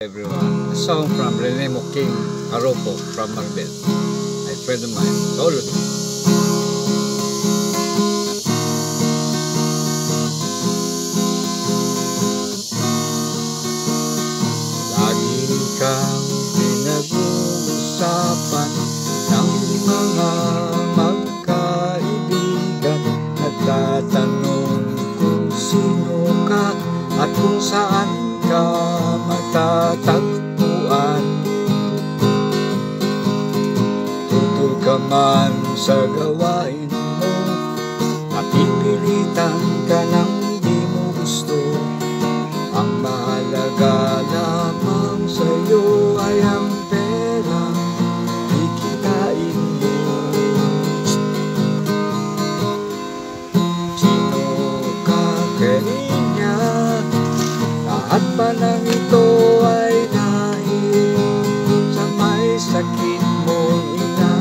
Everyone, a song from Rene Moking Aropo from Marbel, a friend of mine, solo. Lagi kang pinag-uusapan ng mga magkaibigan, nagtatanong kung sino ka at kung saan ka matatagpuan. Tutol ka man sa gawain mo, napipilitan ka ng di mo gusto. Ang mahalaga lamang sa'yo ay ang pera, kikitain mo. Sino ka kanya? Lahat pa ng ito ay dahil sa may sakit mong ina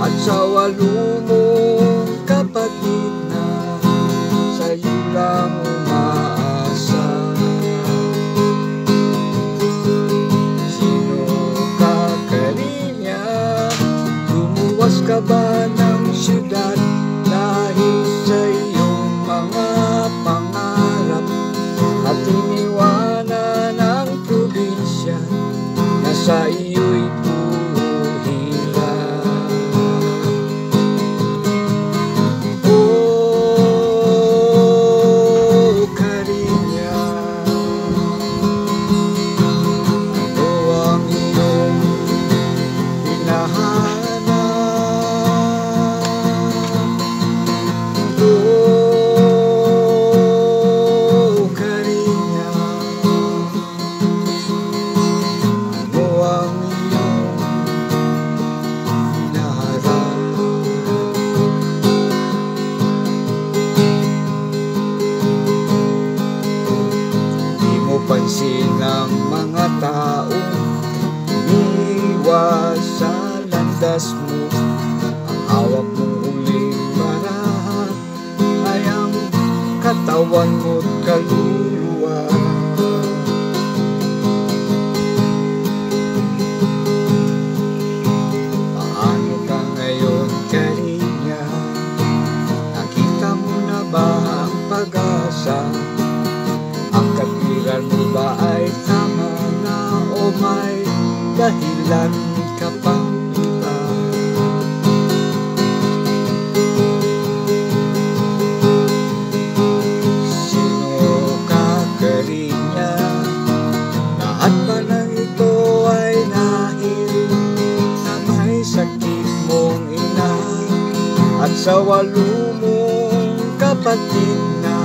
at sa walo mong kapatid na sa'yo lang umaasa. Sino ka kanya? Lumuwas ka ba ng syudad dahil sa iyong mga pangarap at iniwanan ang probinsya na sa iyo'y puro hirap? Oh, Karinya, ano ang iyong hinahanap? Oh, Karinya, ano ang iyong hinaharap? Di mo pansin ang mga taong umiiwas sa landas mo. Ang hawak mong huling baraha ay ang katawan mo't kaluluwa. Paano ka ngayon, Karinya? Nakita mo na ba ang pag-asa? Ang katwiran mo ba ay tama na o may dahilan ka pang iba? Sino ka, Karinya? Lahat ba ng ito ay dahil sa may sakit mong ina at sa walo mong kapatid na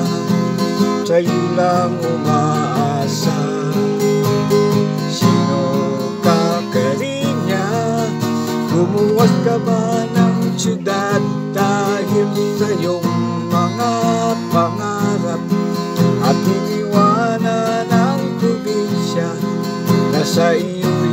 sa'yo lang umaasa? Sino ka, Karinya? Lumuwas ka ba ng syudad dahil sa iyong mga pangarap at iniwanan ang probinsya na sa iyo